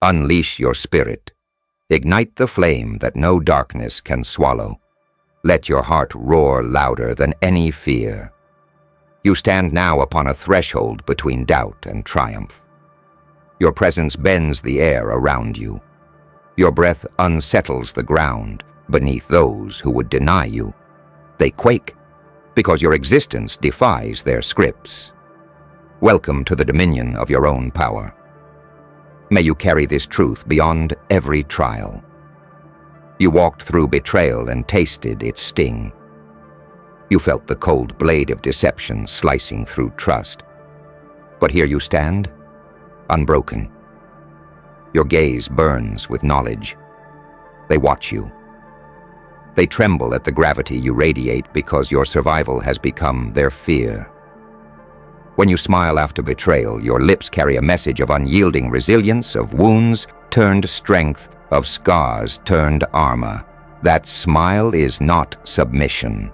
Unleash your spirit. Ignite the flame that no darkness can swallow. Let your heart roar louder than any fear. You stand now upon a threshold between doubt and triumph. Your presence bends the air around you. Your breath unsettles the ground beneath those who would deny you. They quake because your existence defies their scripts. Welcome to the dominion of your own power. May you carry this truth beyond every trial. You walked through betrayal and tasted its sting. You felt the cold blade of deception slicing through trust. But here you stand, unbroken. Your gaze burns with knowledge. They watch you. They tremble at the gravity you radiate because your survival has become their fear. When you smile after betrayal, your lips carry a message of unyielding resilience, of wounds turned strength, of scars turned armor. That smile is not submission.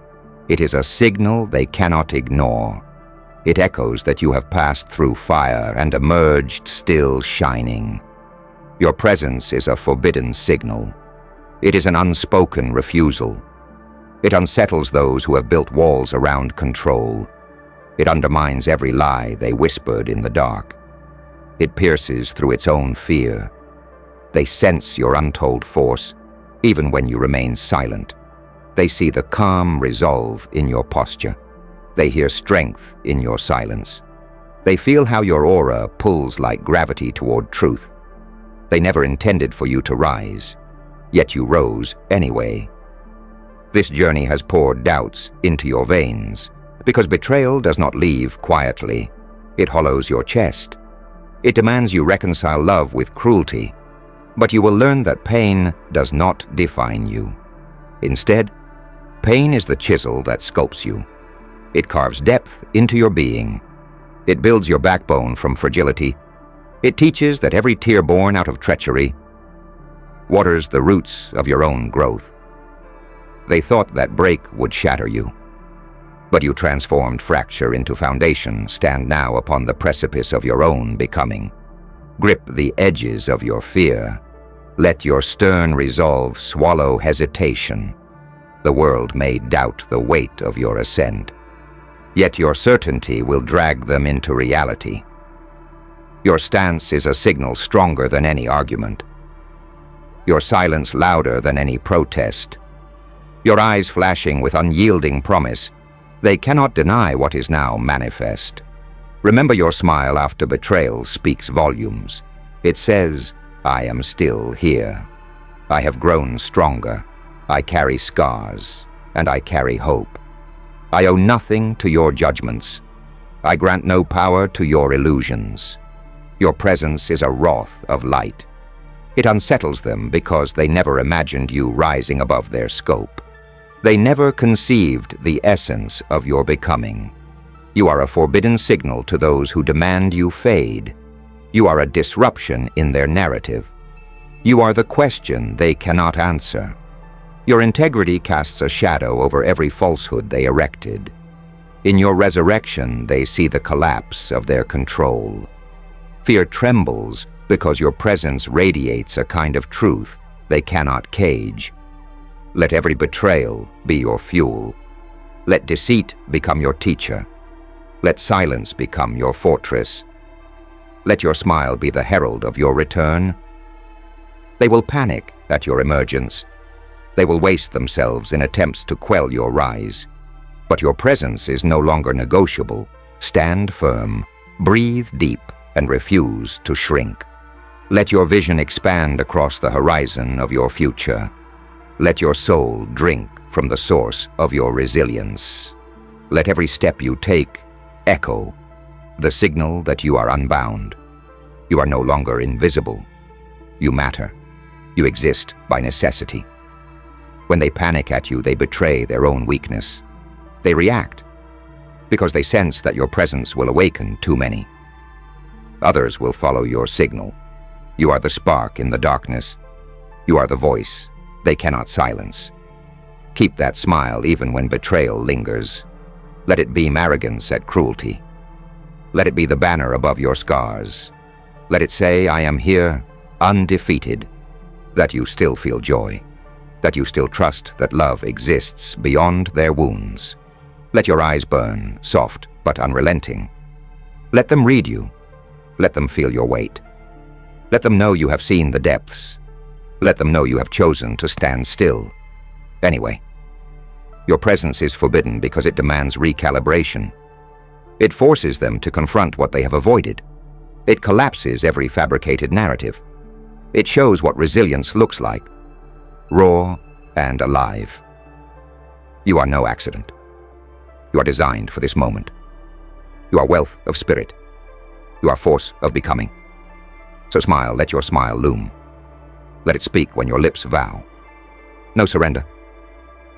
It is a signal they cannot ignore. It echoes that you have passed through fire and emerged still shining. Your presence is a forbidden signal. It is an unspoken refusal. It unsettles those who have built walls around control. It undermines every lie they whispered in the dark. It pierces through its own fear. They sense your untold force, even when you remain silent. They see the calm resolve in your posture. They hear strength in your silence. They feel how your aura pulls like gravity toward truth. They never intended for you to rise, yet you rose anyway. This journey has poured doubts into your veins, because betrayal does not leave quietly. It hollows your chest. It demands you reconcile love with cruelty. But you will learn that pain does not define you. Instead, pain is the chisel that sculpts you. It carves depth into your being. It builds your backbone from fragility. It teaches that every tear born out of treachery waters the roots of your own growth. They thought that break would shatter you. But you transformed fracture into foundation, stand now upon the precipice of your own becoming. Grip the edges of your fear. Let your stern resolve swallow hesitation. The world may doubt the weight of your ascent, yet your certainty will drag them into reality. Your stance is a signal stronger than any argument. Your silence louder than any protest. Your eyes flashing with unyielding promise. They cannot deny what is now manifest. Remember, your smile after betrayal speaks volumes. It says, I am still here. I have grown stronger. I carry scars, and I carry hope. I owe nothing to your judgments. I grant no power to your illusions. Your presence is a wrath of light. It unsettles them because they never imagined you rising above their scope. They never conceived the essence of your becoming. You are a forbidden signal to those who demand you fade. You are a disruption in their narrative. You are the question they cannot answer. Your integrity casts a shadow over every falsehood they erected. In your resurrection, they see the collapse of their control. Fear trembles because your presence radiates a kind of truth they cannot cage. Let every betrayal be your fuel. Let deceit become your teacher. Let silence become your fortress. Let your smile be the herald of your return. They will panic at your emergence. They will waste themselves in attempts to quell your rise. But your presence is no longer negotiable. Stand firm, breathe deep, and refuse to shrink. Let your vision expand across the horizon of your future. Let your soul drink from the source of your resilience. Let every step you take echo, the signal that you are unbound. You are no longer invisible. You matter. You exist by necessity. When they panic at you, they betray their own weakness. They react because they sense that your presence will awaken too many. Others will follow your signal. You are the spark in the darkness. You are the voice they cannot silence. Keep that smile even when betrayal lingers. Let it beam arrogance at cruelty. Let it be the banner above your scars. Let it say, I am here, undefeated, that you still feel joy, that you still trust that love exists beyond their wounds. Let your eyes burn, soft but unrelenting. Let them read you. Let them feel your weight. Let them know you have seen the depths. Let them know you have chosen to stand still. Anyway, your presence is forbidden because it demands recalibration. It forces them to confront what they have avoided. It collapses every fabricated narrative. It shows what resilience looks like, raw and alive. You are no accident. You are designed for this moment. You are wealth of spirit. You are force of becoming. So smile, let your smile loom. Let it speak when your lips vow. No surrender.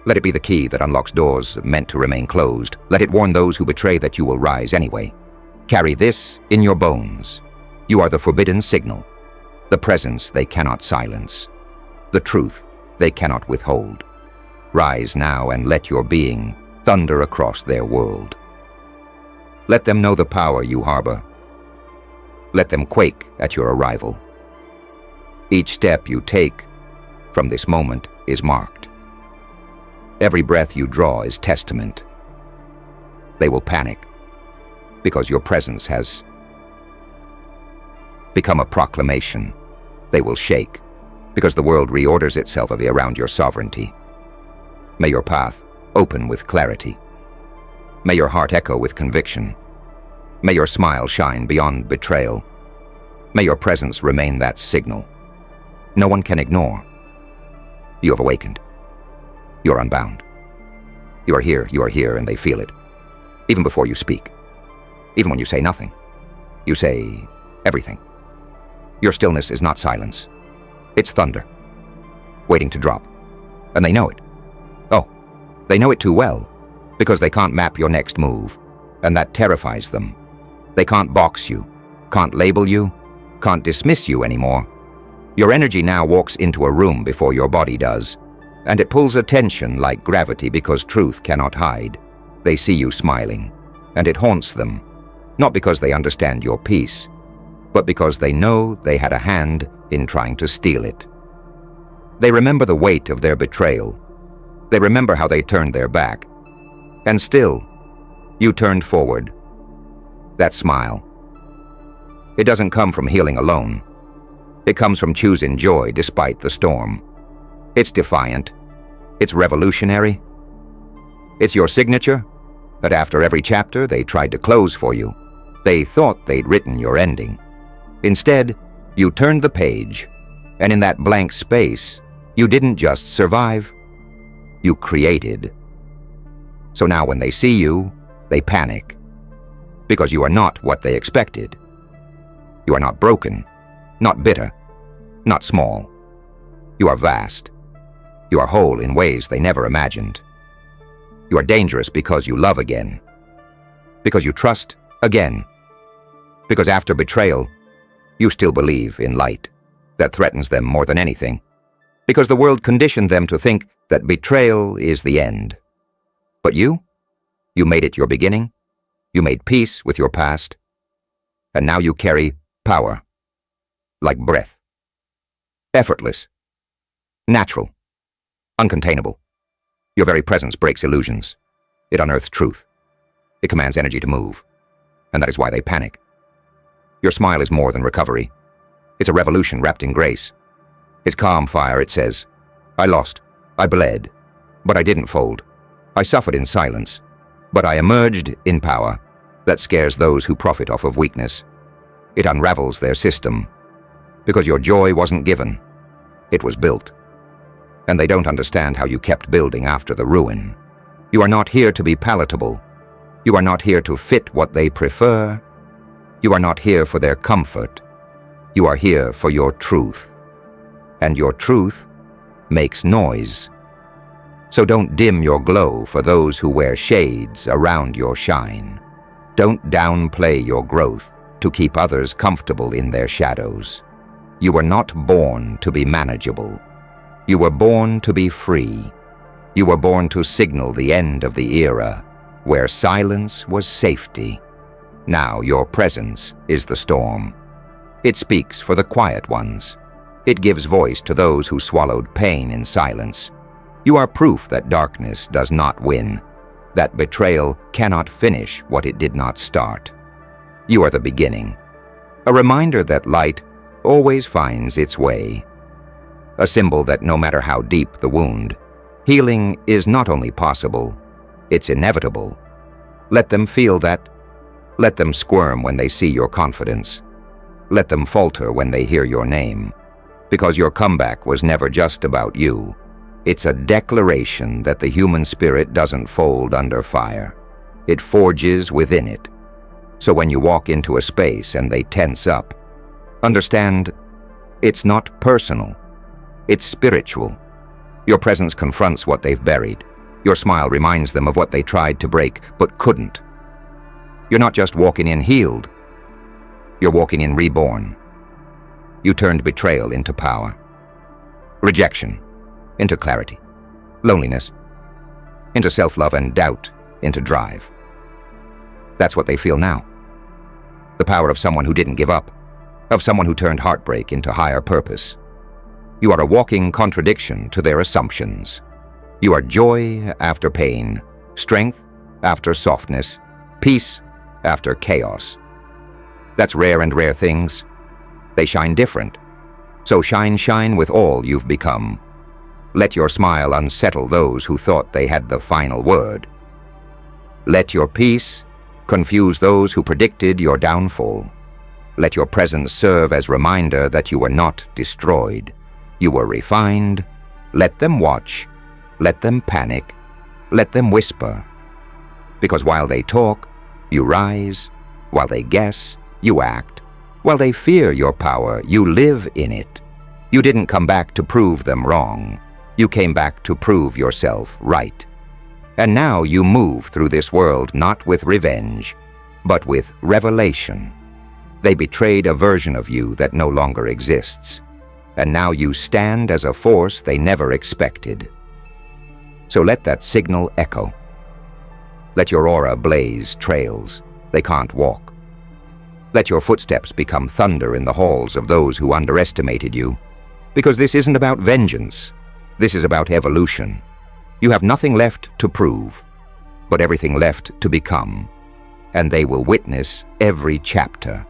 Let it be the key that unlocks doors meant to remain closed. Let it warn those who betray that you will rise anyway. Carry this in your bones. You are the forbidden signal, the presence they cannot silence, the truth they cannot withhold. Rise now and let your being thunder across their world. Let them know the power you harbor. Let them quake at your arrival. Each step you take from this moment is marked. Every breath you draw is testament. They will panic because your presence has become a proclamation. They will shake because the world reorders itself around your sovereignty. May your path open with clarity. May your heart echo with conviction. May your smile shine beyond betrayal. May your presence remain that signal no one can ignore. You have awakened. You are unbound. You are here, and they feel it. Even before you speak. Even when you say nothing. You say everything. Your stillness is not silence. It's thunder, waiting to drop. And they know it. Oh, they know it too well, because they can't map your next move, and that terrifies them. They can't box you, can't label you, can't dismiss you anymore. Your energy now walks into a room before your body does, and it pulls attention like gravity because truth cannot hide. They see you smiling, and it haunts them, not because they understand your peace, but because they know they had a hand in trying to steal it. They remember the weight of their betrayal. They remember how they turned their back. And still, you turned forward. That smile. It doesn't come from healing alone. It comes from choosing joy despite the storm. It's defiant. It's revolutionary. It's your signature that after every chapter they tried to close for you. They thought they'd written your ending. Instead, you turned the page, and in that blank space, you didn't just survive, you created. So now when they see you, they panic, because you are not what they expected. You are not broken, not bitter, not small. You are vast. You are whole in ways they never imagined. You are dangerous because you love again, because you trust again, because after betrayal, you still believe in light that threatens them more than anything, because the world conditioned them to think that betrayal is the end. But you made it your beginning, you made peace with your past, and now you carry power, like breath. Effortless, natural, uncontainable. Your very presence breaks illusions. It unearths truth. It commands energy to move, and that is why they panic. Your smile is more than recovery. It's a revolution wrapped in grace. It's calm fire, it says. I lost. I bled. But I didn't fold. I suffered in silence. But I emerged in power. That scares those who profit off of weakness. It unravels their system. Because your joy wasn't given. It was built. And they don't understand how you kept building after the ruin. You are not here to be palatable. You are not here to fit what they prefer. You are not here for their comfort. You are here for your truth. And your truth makes noise. So don't dim your glow for those who wear shades around your shine. Don't downplay your growth to keep others comfortable in their shadows. You were not born to be manageable. You were born to be free. You were born to signal the end of the era where silence was safety. Now your presence is the storm. It speaks for the quiet ones, It gives voice to those who swallowed pain in silence. You are proof that darkness does not win, that betrayal cannot finish what it did not start. You are the beginning, a reminder that light always finds its way, a symbol that no matter how deep the wound, healing is not only possible, it's inevitable. Let them feel that. Let them squirm when they see your confidence. Let them falter when they hear your name, because your comeback was never just about you. It's a declaration that the human spirit doesn't fold under fire. It forges within it. So when you walk into a space and they tense up, understand it's not personal. It's spiritual. Your presence confronts what they've buried. Your smile reminds them of what they tried to break but couldn't. You're not just walking in healed. You're walking in reborn. You turned betrayal into power, rejection into clarity, loneliness into self-love, and doubt into drive. That's what they feel now. The power of someone who didn't give up, of someone who turned heartbreak into higher purpose. You are a walking contradiction to their assumptions. You are joy after pain, strength after softness, peace after chaos. That's rare, and rare things, they shine different. So shine with all you've become. Let your smile unsettle those who thought they had the final word. Let your peace confuse those who predicted your downfall. Let your presence serve as reminder that you were not destroyed. You were refined. Let them watch. Let them panic. Let them whisper. Because while they talk, you rise. While they guess, you act. While they fear your power, you live in it. You didn't come back to prove them wrong. You came back to prove yourself right. And now you move through this world not with revenge, but with revelation. They betrayed a version of you that no longer exists, and now you stand as a force they never expected. So let that signal echo. Let your aura blaze trails they can't walk. Let your footsteps become thunder in the halls of those who underestimated you, because this isn't about vengeance. This is about evolution. You have nothing left to prove, but everything left to become, and they will witness every chapter.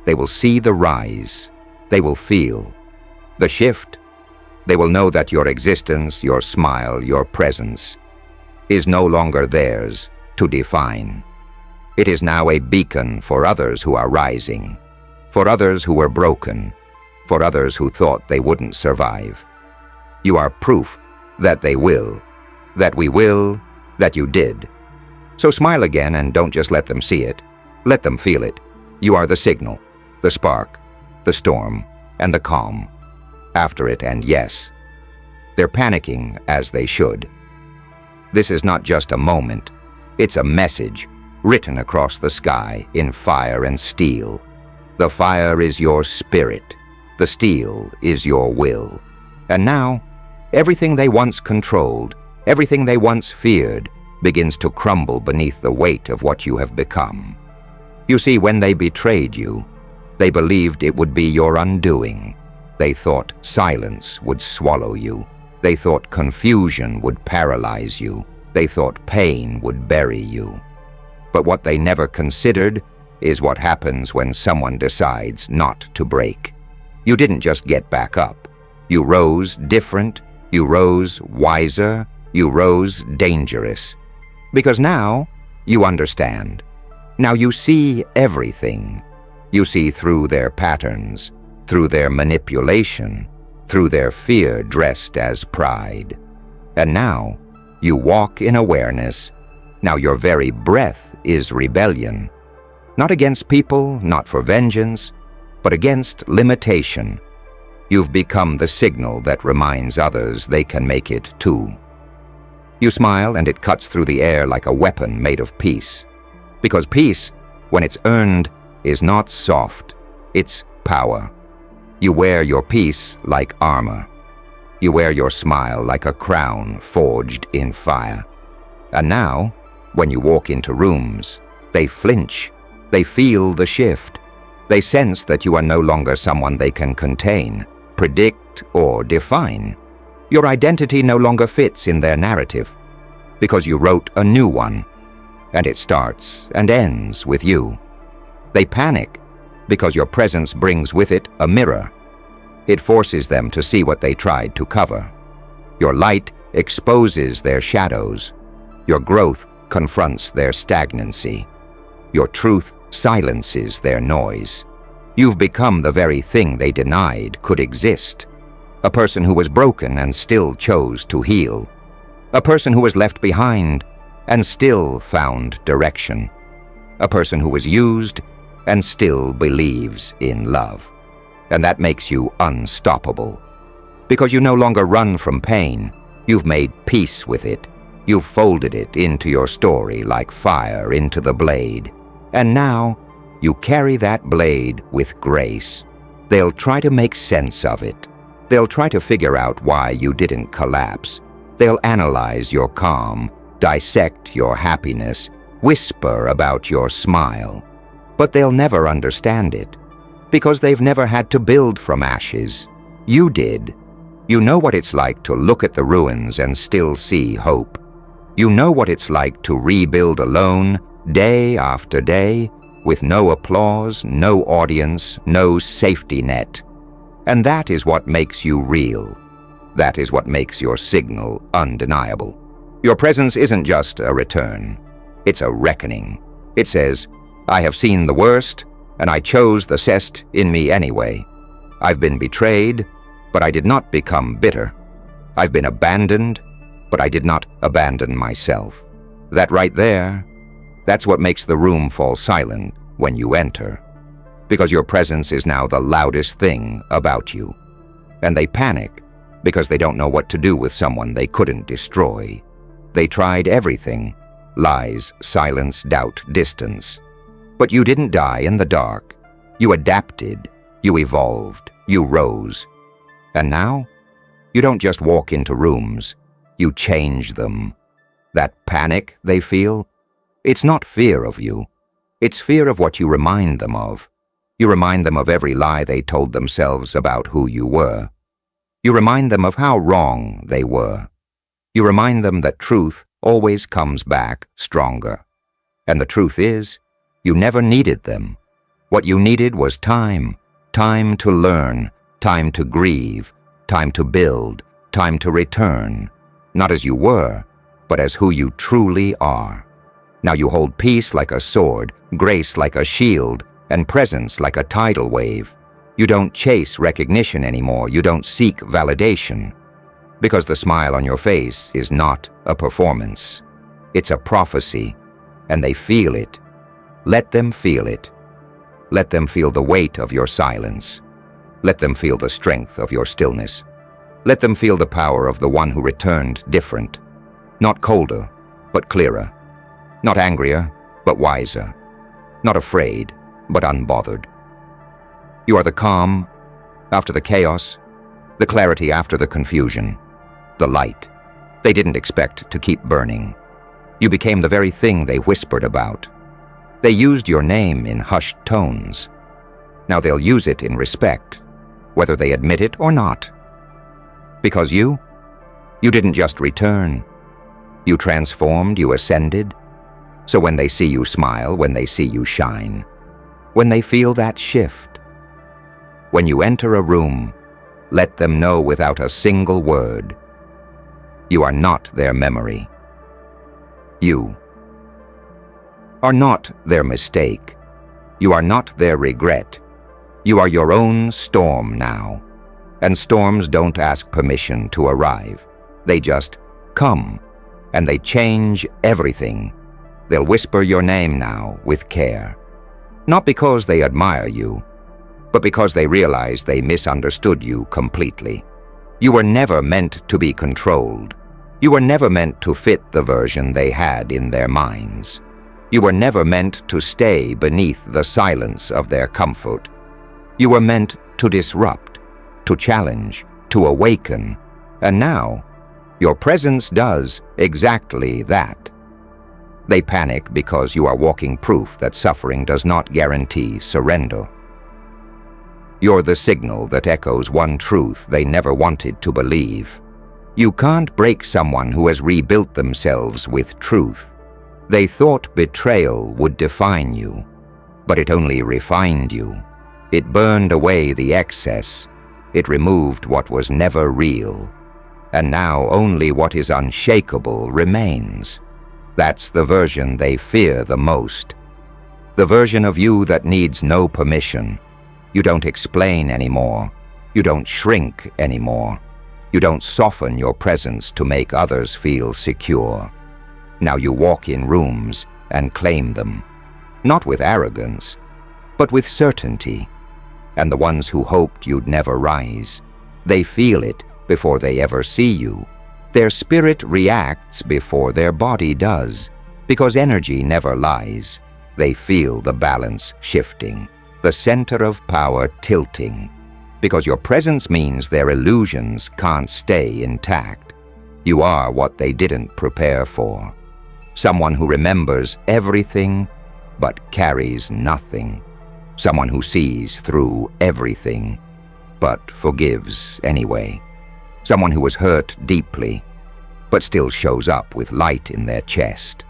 They will see the rise. They will feel the shift. They will know that your existence, your smile, your presence is no longer theirs to define. It is now a beacon for others who are rising, for others who were broken, for others who thought they wouldn't survive. You are proof that they will, that we will, that you did. So smile again, and don't just let them see it. Let them feel it. You are the signal, the spark, the storm, and the calm. After it, and yes, they're panicking as they should. This is not just a moment. It's a message written across the sky in fire and steel. The fire is your spirit. The steel is your will. And now, everything they once controlled, everything they once feared, begins to crumble beneath the weight of what you have become. You see, when they betrayed you, they believed it would be your undoing. They thought silence would swallow you. They thought confusion would paralyze you. They thought pain would bury you. But what they never considered is what happens when someone decides not to break. You didn't just get back up. You rose different. You rose wiser. You rose dangerous. Because now you understand. Now you see everything. You see through their patterns, through their manipulation, through their fear dressed as pride. And now you walk in awareness. Now your very breath is rebellion. Not against people, not for vengeance, but against limitation. You've become the signal that reminds others they can make it too. You smile, and it cuts through the air like a weapon made of peace. Because peace, when it's earned, is not soft, it's power. You wear your peace like armor. You wear your smile like a crown forged in fire. And now, when you walk into rooms, they flinch. They feel the shift. They sense that you are no longer someone they can contain. predict, or define. Your identity no longer fits in their narrative, because you wrote a new one, and it starts and ends with you. They panic because your presence brings with it a mirror. It forces them to see what they tried to cover. Your light exposes their shadows. Your growth confronts their stagnancy. Your truth silences their noise. You've become the very thing they denied could exist. A person who was broken and still chose to heal. A person who was left behind and still found direction. A person who was used and still believes in love. And that makes you unstoppable. Because you no longer run from pain. You've made peace with it. You've folded it into your story like fire into the blade. And now, you carry that blade with grace. They'll try to make sense of it. They'll try to figure out why you didn't collapse. They'll analyze your calm, dissect your happiness, whisper about your smile. But they'll never understand it, because they've never had to build from ashes. You did. You know what it's like to look at the ruins and still see hope. You know what it's like to rebuild alone, day after day, with no applause, no audience, no safety net. And that is what makes you real. That is what makes your signal undeniable. Your presence isn't just a return. It's a reckoning. It says, I have seen the worst, and I chose the best in me anyway. I've been betrayed, but I did not become bitter. I've been abandoned, but I did not abandon myself. That right there, that's what makes the room fall silent when you enter, because your presence is now the loudest thing about you. And they panic because they don't know what to do with someone they couldn't destroy. They tried everything: lies, silence, doubt, distance. But you didn't die in the dark. You adapted, you evolved, you rose. And now, you don't just walk into rooms, you change them. That panic they feel, it's not fear of you. It's fear of what you remind them of. You remind them of every lie they told themselves about who you were. You remind them of how wrong they were. You remind them that truth always comes back stronger. And the truth is, you never needed them. What you needed was time. Time to learn, time to grieve, time to build, time to return. Not as you were, but as who you truly are. Now you hold peace like a sword, grace like a shield, and presence like a tidal wave. You don't chase recognition anymore. You don't seek validation. Because the smile on your face is not a performance. It's a prophecy, and they feel it. Let them feel it. Let them feel the weight of your silence. Let them feel the strength of your stillness. Let them feel the power of the one who returned different. Not colder, but clearer. Not angrier, but wiser. Not afraid, but unbothered. You are the calm after the chaos, the clarity after the confusion, the light they didn't expect to keep burning. You became the very thing they whispered about. They used your name in hushed tones. Now they'll use it in respect, whether they admit it or not. Because you didn't just return. You transformed, you ascended. So when they see you smile, when they see you shine, when they feel that shift, when you enter a room, let them know without a single word, you are not their memory. You are not their mistake. You are not their regret. You are your own storm now. And storms don't ask permission to arrive. They just come, and they change everything. They'll whisper your name now with care. Not because they admire you, but because they realize they misunderstood you completely. You were never meant to be controlled. You were never meant to fit the version they had in their minds. You were never meant to stay beneath the silence of their comfort. You were meant to disrupt, to challenge, to awaken. And now, your presence does exactly that. They panic because you are walking proof that suffering does not guarantee surrender. You're the signal that echoes one truth they never wanted to believe. You can't break someone who has rebuilt themselves with truth. They thought betrayal would define you, but it only refined you. It burned away the excess. It removed what was never real. And now only what is unshakable remains. That's the version they fear the most. The version of you that needs no permission. You don't explain anymore. You don't shrink anymore. You don't soften your presence to make others feel secure. Now you walk in rooms and claim them, not with arrogance, but with certainty. And the ones who hoped you'd never rise, they feel it before they ever see you. Their spirit reacts before their body does, because energy never lies. They feel the balance shifting, the center of power tilting, because your presence means their illusions can't stay intact. You are what they didn't prepare for. Someone who remembers everything but carries nothing. Someone who sees through everything but forgives anyway. Someone who was hurt deeply but still shows up with light in their chest.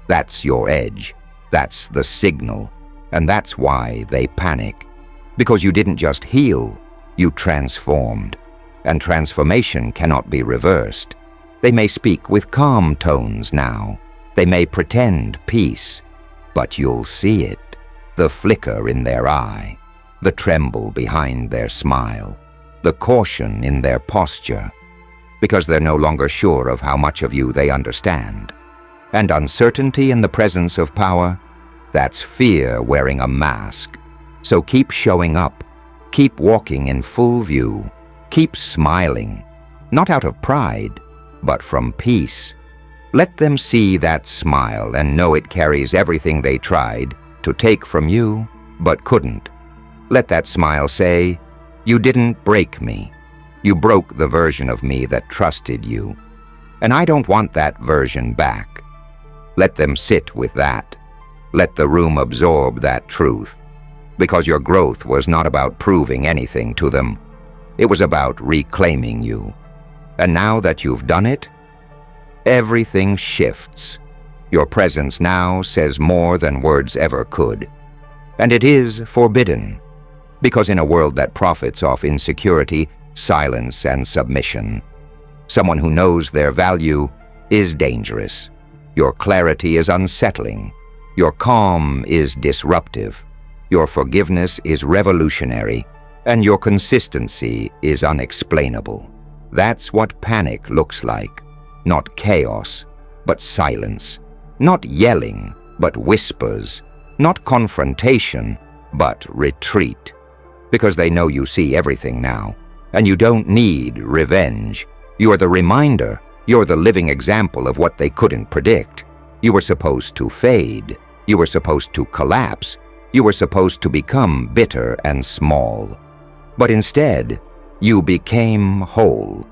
That's your edge. That's the signal. And that's why they panic. Because you didn't just heal, you transformed. And transformation cannot be reversed. They may speak with calm tones now. They may pretend peace. But you'll see it. The flicker in their eye. The tremble behind their smile. The caution in their posture. Because they're no longer sure of how much of you they understand. And uncertainty in the presence of power, that's fear wearing a mask. So keep showing up. Keep walking in full view. Keep smiling. Not out of pride, but from peace. Let them see that smile and know it carries everything they tried to take from you, but couldn't. Let that smile say, "You didn't break me. You broke the version of me that trusted you. And I don't want that version back." Let them sit with that. Let the room absorb that truth. Because your growth was not about proving anything to them. It was about reclaiming you. And now that you've done it, everything shifts. Your presence now says more than words ever could. And it is forbidden. Because in a world that profits off insecurity, silence, and submission, someone who knows their value is dangerous. Your clarity is unsettling. Your calm is disruptive. Your forgiveness is revolutionary. And your consistency is unexplainable. That's what panic looks like. Not chaos, but silence. Not yelling, but whispers. Not confrontation, but retreat. Because they know you see everything now. And you don't need revenge. You are the reminder. You're the living example of what they couldn't predict. You were supposed to fade. You were supposed to collapse. You were supposed to become bitter and small. But instead, you became whole.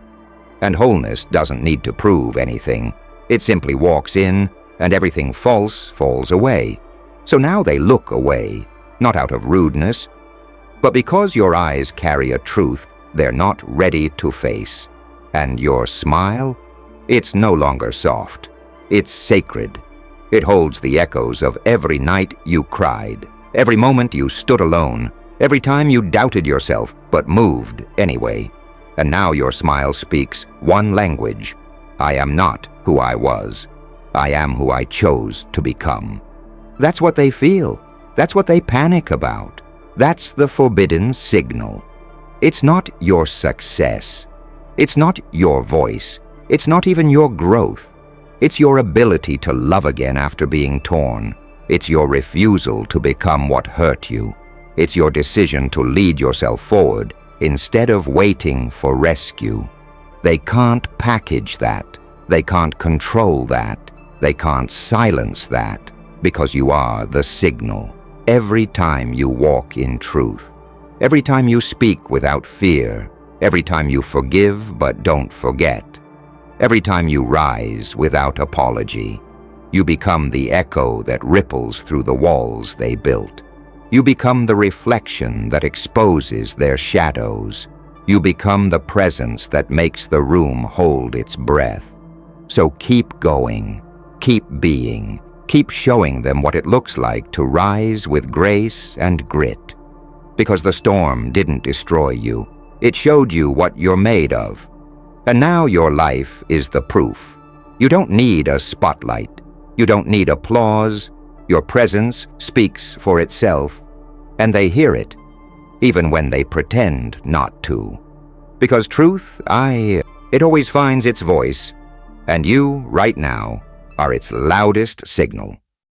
And wholeness doesn't need to prove anything. It simply walks in, and everything false falls away. So now they look away, not out of rudeness, but because your eyes carry a truth they're not ready to face. And your smile? It's no longer soft. It's sacred. It holds the echoes of every night you cried, every moment you stood alone, every time you doubted yourself but moved anyway. And now your smile speaks one language. I am not who I was. I am who I chose to become. That's what they feel. That's what they panic about. That's the forbidden signal. It's not your success. It's not your voice. It's not even your growth. It's your ability to love again after being torn. It's your refusal to become what hurt you. It's your decision to lead yourself forward instead of waiting for rescue. They can't package that. They can't control that. They can't silence that, because you are the signal. Every time you walk in truth, every time you speak without fear, every time you forgive but don't forget, every time you rise without apology, you become the echo that ripples through the walls they built. You become the reflection that exposes their shadows. You become the presence that makes the room hold its breath. So keep going, keep being, keep showing them what it looks like to rise with grace and grit. Because the storm didn't destroy you. It showed you what you're made of. And now your life is the proof. You don't need a spotlight. You don't need applause. Your presence speaks for itself. And they hear it, even when they pretend not to. Because truth, it always finds its voice. And you, right now, are its loudest signal.